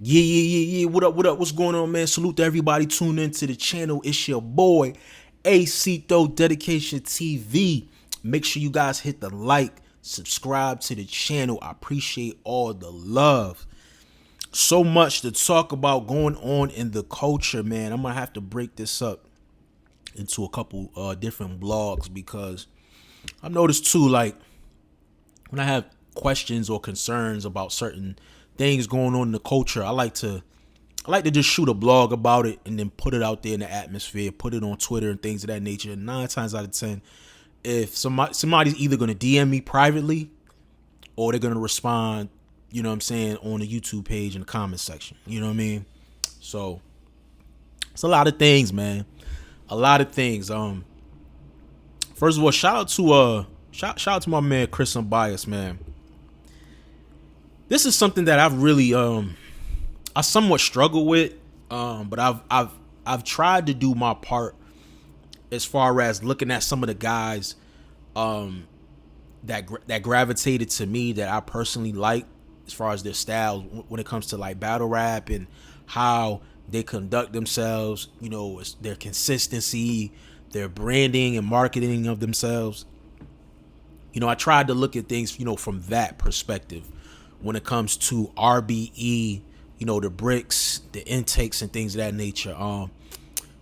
Yeah. What up? What up? What's going on, man? Salute to everybody tuning into the channel. It's your boy, AC Dedication TV. Make sure you guys hit the like, subscribe to the channel. I appreciate all the love. So much to talk about going on in the culture, man. I'm gonna have to break this up into a couple different blogs because I've noticed too, like when I have questions or concerns about certain things going on in the culture, I like to just shoot a blog about it and then put it out there in the atmosphere, put it on Twitter and things of that nature. And 9 times out of 10, if somebody's either gonna DM me privately or they're gonna respond, you know what I'm saying, on the YouTube page in the comment section. You know what I mean? So it's a lot of things, man. A lot of things. First of all, shout out to my man Chris Unbiased, man. This is something that I've really I somewhat struggle with, but I've tried to do my part as far as looking at some of the guys that gravitated to me that I personally like as far as their styles when it comes to like battle rap and how they conduct themselves, you know, their consistency, their branding and marketing of themselves. You know, I tried to look at things, you know, from that perspective when it comes to RBE, you know, the bricks, the intakes and things of that nature.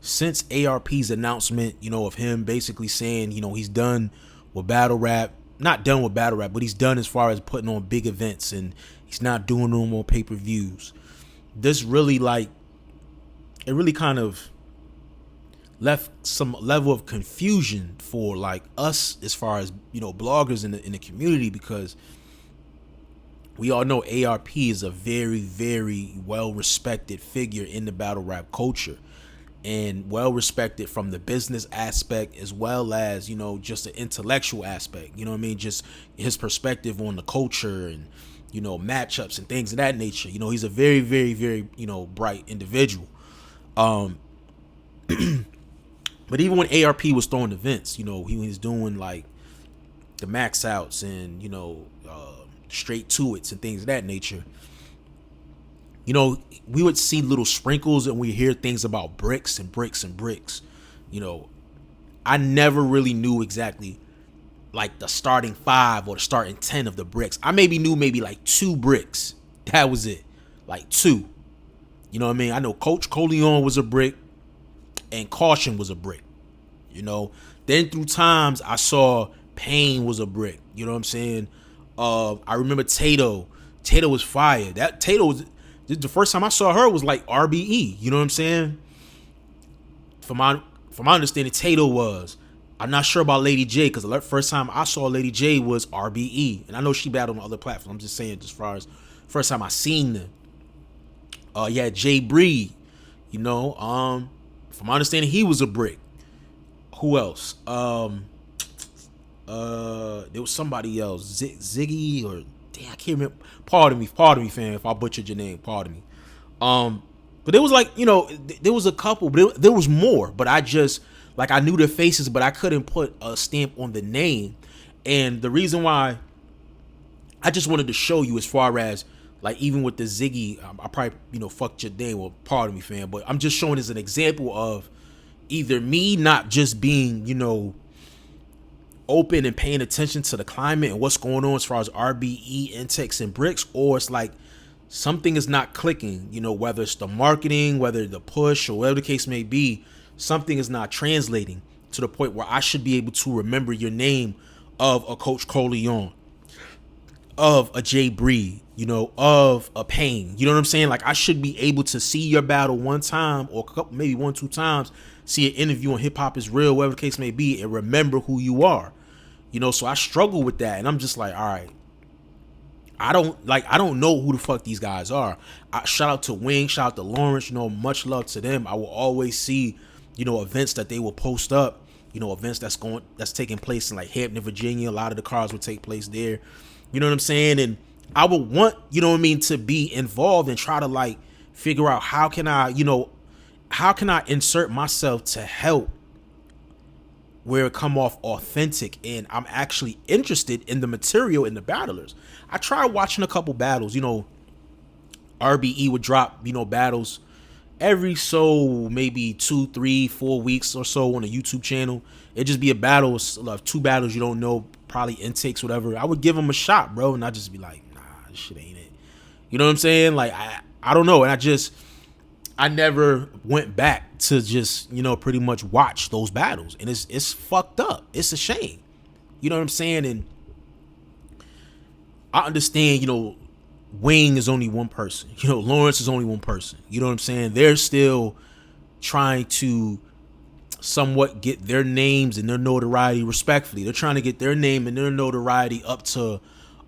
Since ARP's announcement, you know, of him basically saying, you know, he's done with battle rap, not done with battle rap, but he's done as far as putting on big events and he's not doing no more pay-per-views. This really it really kind of left some level of confusion for like us as far as, you know, bloggers in the community, because we all know ARP is a very, very well-respected figure in the battle rap culture and well-respected from the business aspect as well as, you know, just the intellectual aspect, you know what I mean? Just his perspective on the culture and, you know, matchups and things of that nature. You know, he's a very, very, very, you know, bright individual. But even when ARP was throwing events, you know, he was doing like the max outs and, you know, straight to it and things of that nature. You know, we would see little sprinkles and we hear things about bricks and bricks and bricks. You know, I never really knew exactly like the starting 5 or the starting 10 of the bricks. I maybe knew maybe like 2 bricks. That was it. Like 2. You know what I mean? I know Coach Coleon was a brick and Caution was a brick. You know, then through times I saw Pain was a brick. You know what I'm saying? I remember Tato. Tato was fire. That Tato was the first time I saw her was like RBE. You know what I'm saying? From my understanding, Tato was. I'm not sure about Lady J because the first time I saw Lady J was RBE, and I know she battled on other platforms. I'm just saying, as far as first time I seen them. Yeah, Jay Breed. You know, from my understanding, he was a brick. Who else? There was somebody else, Ziggy or damn, I can't remember. Pardon me, fam, if I butchered your name. Pardon me. But there was like, you know, there was a couple, but there was more. But I just like I knew their faces, but I couldn't put a stamp on the name. And the reason why I just wanted to show you, as far as like even with the Ziggy, I probably, you know, fucked your name. Well, pardon me, fam, but I'm just showing as an example of either me not just being, you know, open and paying attention to the climate and what's going on as far as RBE intakes and bricks, or it's like something is not clicking, you know, whether it's the marketing, whether the push, or whatever the case may be, something is not translating to the point where I should be able to remember your name of a Coach Coleon, of a Jay Breed, you know, of a Pain. You know what I'm saying? Like I should be able to see your battle one time or a couple, maybe 1-2 times, see an interview on Hip Hop Is Real, whatever the case may be, and remember who you are. You know, so I struggle with that, and I'm just like, all right, I don't know who the fuck these guys are. Shout out to Wing, shout out to Lawrence, you know, much love to them. I will always see, you know, events that they will post up, you know, events that's taking place in like Hampton, Virginia. A lot of the cars will take place there. You know what I'm saying? And I would want, you know what I mean, to be involved and try to like figure out how can I insert myself to help where it come off authentic and I'm actually interested in the material and the battlers. I tried watching a couple battles, you know, RBE would drop, battles every so maybe 2, 3, 4 weeks or so on a YouTube channel. It'd just be a battle, like 2 battles you don't know, probably intakes, whatever. I would give them a shot, bro, and I'd just be like, nah, this shit ain't it. You know what I'm saying? Like, I don't know. And I never went back to just, pretty much watch those battles. And it's fucked up. It's a shame. You know what I'm saying? And I understand, Wing is only one person. Lawrence is only one person. You know what I'm saying? They're still trying to somewhat get their names and their notoriety respectfully. They're trying to get their name and their notoriety up to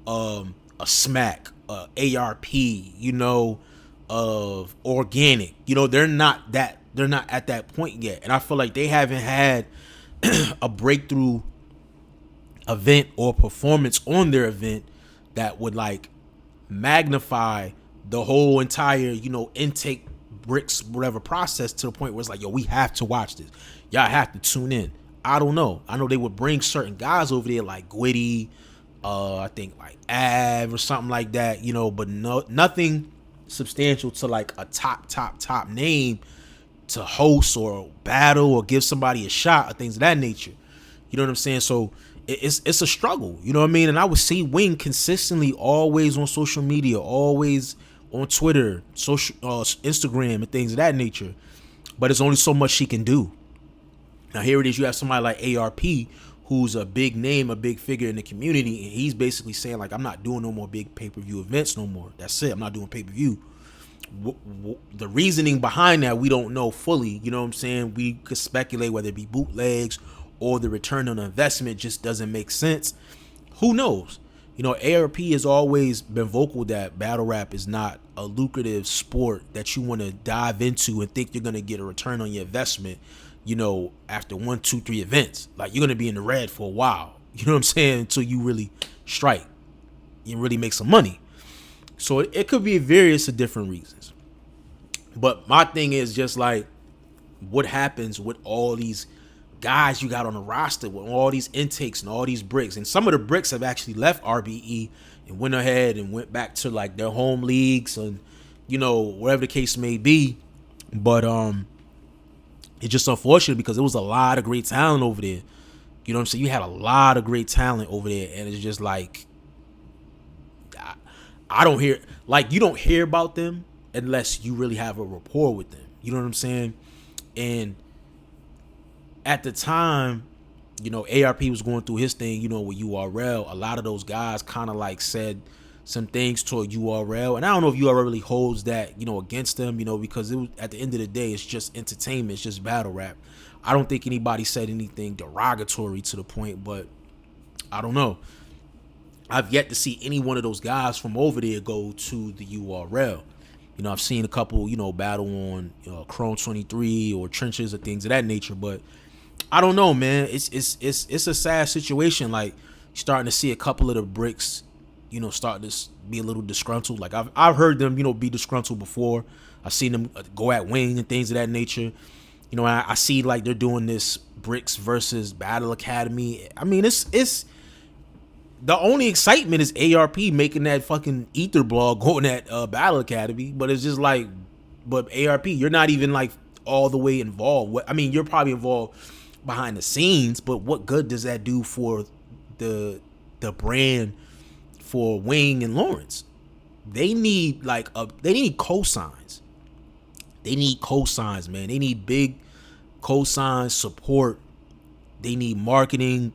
a Smack, ARP, of Organic. They're not at that point yet. And I feel like they haven't had a breakthrough event or performance on their event that would like magnify the whole entire, intake bricks, whatever process to the point where it's like, yo, we have to watch this. Y'all have to tune in. I don't know. I know they would bring certain guys over there like Gwitty, I think like Av or something like that, but nothing substantial to like a top name to host or battle or give somebody a shot or things of that nature. You know what I'm saying? So it's a struggle, you know what I mean? And I would see Wing consistently always on social media, always on Twitter, social Instagram and things of that nature. But it's only so much she can do. Now here it is, you have somebody like ARP who's a big name, a big figure in the community, and he's basically saying like, I'm not doing no more big pay-per-view events no more. That's it. I'm not doing pay-per-view. The reasoning behind that we don't know fully. You know what I'm saying? We could speculate whether it be bootlegs or the return on investment just doesn't make sense. Who knows? ARP has always been vocal that battle rap is not a lucrative sport that you want to dive into and think you're going to get a return on your investment, after 1, 2, 3 events. Like, you're going to be in the red for a while. You know what I'm saying? Until you really strike. You really make some money. So it could be various of different reasons. But my thing is just like, what happens with all these guys you got on the roster with all these intakes and all these bricks? And some of the bricks have actually left RBE and went ahead and went back to like their home leagues and, whatever the case may be. But it's just unfortunate because there was a lot of great talent over there. You know what I'm saying? You had a lot of great talent over there, and it's just like, I don't hear, like, you don't hear about them unless you really have a rapport with them. You know what I'm saying? And at the time, ARP was going through his thing, with URL. A lot of those guys kind of like said some things toward URL. And I don't know if URL really holds that, against them, because it was, at the end of the day, it's just entertainment. It's just battle rap. I don't think anybody said anything derogatory to the point, but I don't know. I've yet to see any one of those guys from over there go to the URL. I've seen a couple, battle on Chrome 23 or Trenches or things of that nature, but I don't know, man. It's a sad situation. Like, starting to see a couple of the bricks, starting to be a little disgruntled. Like, I've heard them, be disgruntled before. I've seen them go at Wing and things of that nature. I see like they're doing this bricks versus Battle Academy. I mean, it's the only excitement is ARP making that fucking ether blog going at Battle Academy, but it's just like, but ARP, you're not even like all the way involved. I mean, you're probably involved behind the scenes, but what good does that do for the brand for Wing and Lawrence? They need they need cosigns. They need cosigns, man. They need big cosigns, support. They need marketing,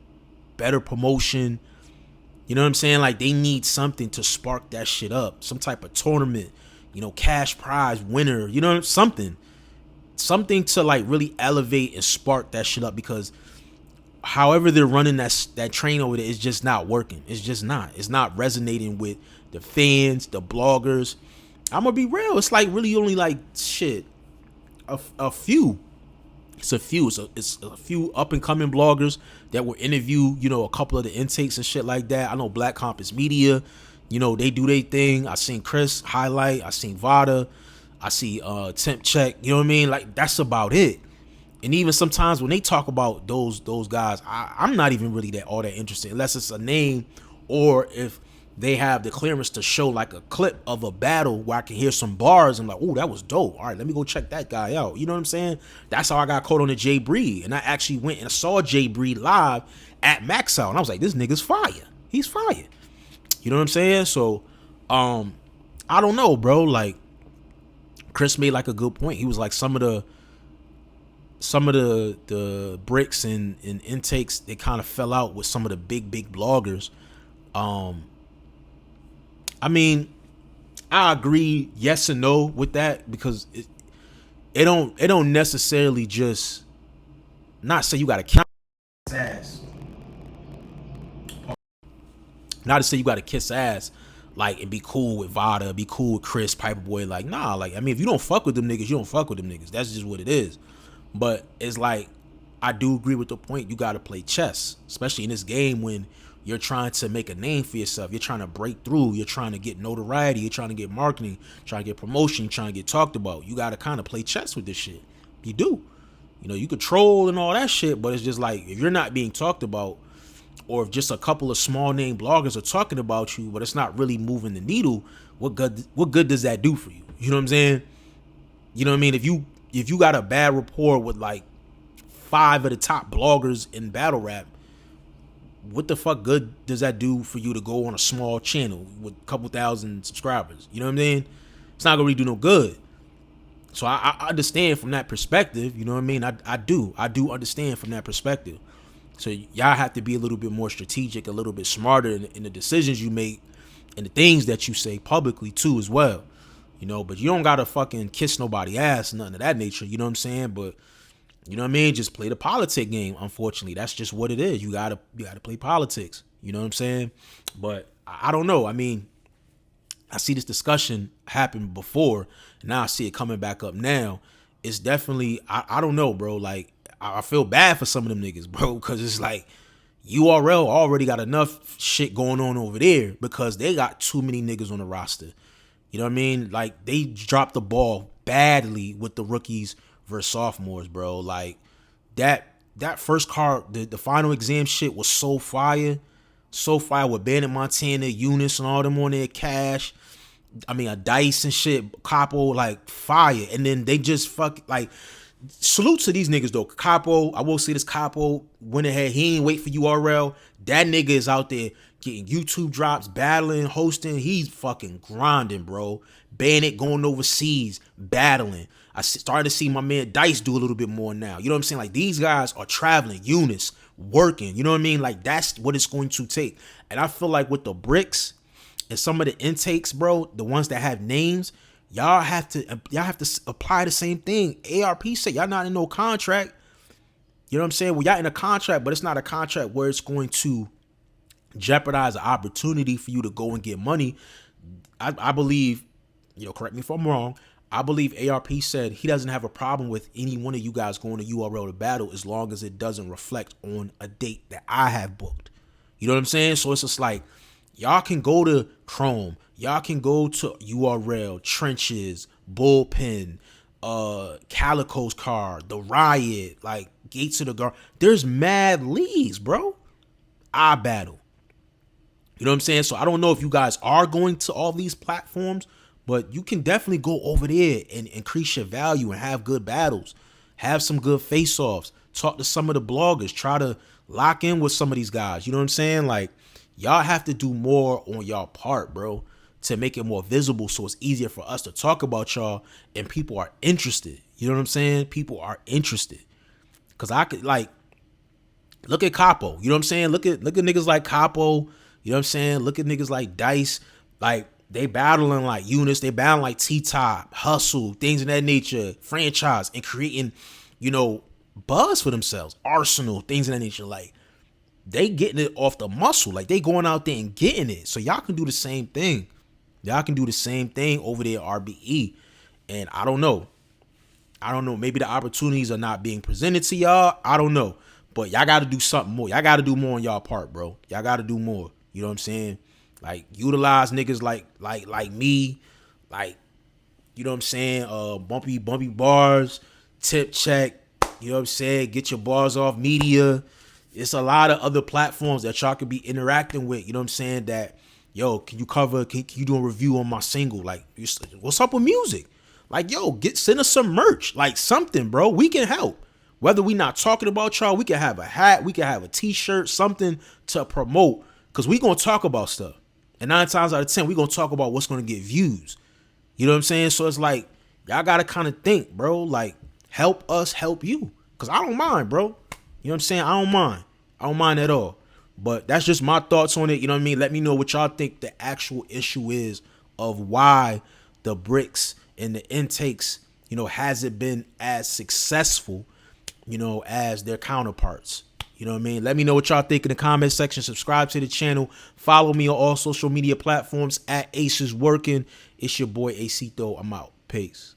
better promotion. You know what I'm saying? Like, they need something to spark that shit up. Some type of tournament, cash prize winner, something to like really elevate and spark that shit up, because however they're running that train over there is just not working. It's just not. It's not resonating with the fans, the bloggers. I'm gonna be real. It's like really only like shit, a few. It's a few. It's a few up and coming bloggers that will interview, a couple of the intakes and shit like that. I know Black Compass Media, they do their thing. I seen Chris highlight. I seen Vada. I see Temp Check. You know what I mean? Like, that's about it. And even sometimes when they talk about those guys, I'm not even really all that interested unless it's a name, or if they have the clearance to show like a clip of a battle where I can hear some bars. I'm like, oh, that was dope. All right, let me go check that guy out. You know what I'm saying? That's how I got caught on the Jay Breed. And I actually went and saw Jay Breed live at Max Out. And I was like, this nigga's fire. He's fire. You know what I'm saying? So, I don't know, bro. Like, Chris made like a good point. He was like, some of the bricks and intakes, they kind of fell out with some of the big bloggers. I mean, I agree yes and no with that, because it don't necessarily just not say you gotta count ass. Not to say you gotta kiss ass like and be cool with Vada, be cool with Chris, Piper Boy. Like, nah, like, I mean, if you don't fuck with them niggas, you don't fuck with them niggas. That's just what it is. But it's like, I do agree with the point. You gotta play chess, especially in this game when you're trying to make a name for yourself. You're trying to break through. You're trying to get notoriety. You're trying to get marketing, trying to get promotion, you're trying to get talked about. You got to kind of play chess with this shit. You do. You know, you could troll and all that shit, but it's just like, if you're not being talked about, or if just a couple of small name bloggers are talking about you, but it's not really moving the needle, what good does that do for you? You know what I'm saying? You know what I mean? If you got a bad rapport with like 5 of the top bloggers in battle rap, what the fuck good does that do for you to go on a small channel with a couple thousand subscribers? You know what I mean? It's not gonna really do no good. So I understand from that perspective. You know what I mean? I do understand from that perspective. So y'all have to be a little bit more strategic, a little bit smarter in the decisions you make and the things that you say publicly too as well. You know, but you don't gotta fucking kiss nobody ass, nothing of that nature. You know what I'm saying? But you know what I mean? Just play the politic game. Unfortunately, that's just what it is. You gotta play politics. You know what I'm saying? But I don't know. I mean, I see this discussion happen before, and now I see it coming back up now. It's definitely, I don't know, bro. Like, I feel bad for some of them niggas, bro, because it's like URL already got enough shit going on over there because they got too many niggas on the roster. You know what I mean? Like, they dropped the ball badly with the rookies versus sophomores, bro. Like, that first card, the final exam shit was so fire with Bandit Montana, Eunice, and all them on there, Cash. I mean, a Dice and shit, Capo, like, fire. And then they just like, salute to these niggas though. Capo, I will say this, Capo went ahead, he ain't wait for URL. That nigga is out there getting YouTube drops, battling, hosting. He's fucking grinding, bro. Bandit going overseas, battling. I started to see my man Dice do a little bit more now. You know what I'm saying? Like, these guys are traveling, Eunice, working. You know what I mean? Like, that's what it's going to take. And I feel like with the bricks and some of the intakes, bro, the ones that have names, y'all have to apply the same thing. ARP said y'all not in no contract. You know what I'm saying? Well, y'all in a contract, but it's not a contract where it's going to jeopardize the opportunity for you to go and get money. I believe, you know, correct me if I'm wrong, I believe ARP said he doesn't have a problem with any one of you guys going to URL to battle as long as it doesn't reflect on a date that I have booked. You know what I'm saying? So it's just like, y'all can go to Chrome, y'all can go to URL, Trenches, Bullpen, Calico's Card, The Riot, like Gates of the Guard. There's mad leagues, bro. I battle. You know what I'm saying? So I don't know if you guys are going to all these platforms, but you can definitely go over there and increase your value and have good battles. Have some good face-offs. Talk to some of the bloggers. Try to lock in with some of these guys. You know what I'm saying? Like, y'all have to do more on y'all part, bro, to make it more visible so it's easier for us to talk about y'all and people are interested. You know what I'm saying? People are interested. Because I could, like, look at Capo. You know what I'm saying? Look at niggas like Capo. You know what I'm saying? Look at niggas like Dice. Like, they battling like Eunice. They battling like T-Top, Hustle, things of that nature, franchise, and creating, you know, buzz for themselves. Arsenal, things of that nature. Like, they getting it off the muscle. Like, they going out there and getting it. So y'all can do the same thing. Y'all can do the same thing over there at RBE. And I don't know. Maybe the opportunities are not being presented to y'all. I don't know. But y'all got to do something more. Y'all got to do more on y'all part, bro. Y'all got to do more. You know what I'm saying? Like, utilize niggas like me. Like, you know what I'm saying? Bumpy bars, tip check. You know what I'm saying? Get your bars off media. It's a lot of other platforms that y'all could be interacting with. You know what I'm saying? That yo, can you do a review on my single? Like, what's up with music? Like, yo, send us some merch, like something, bro. We can help. Whether we not talking about y'all, we can have a hat, we can have a t-shirt, something to promote, because we gonna talk about stuff. And 9 times out of 10, we gonna talk about what's gonna get views. You know what I'm saying? So it's like, y'all gotta kind of think, bro, like, help us help you. Because I don't mind, bro. You know what I'm saying? I don't mind. I don't mind at all. But that's just my thoughts on it. You know what I mean? Let me know what y'all think the actual issue is of why the bricks and the intakes, you know, hasn't been as successful, you know, as their counterparts. You know what I mean? Let me know what y'all think in the comment section. Subscribe to the channel. Follow me on all social media platforms at AceIsWorking. It's your boy Acito. I'm out. Peace.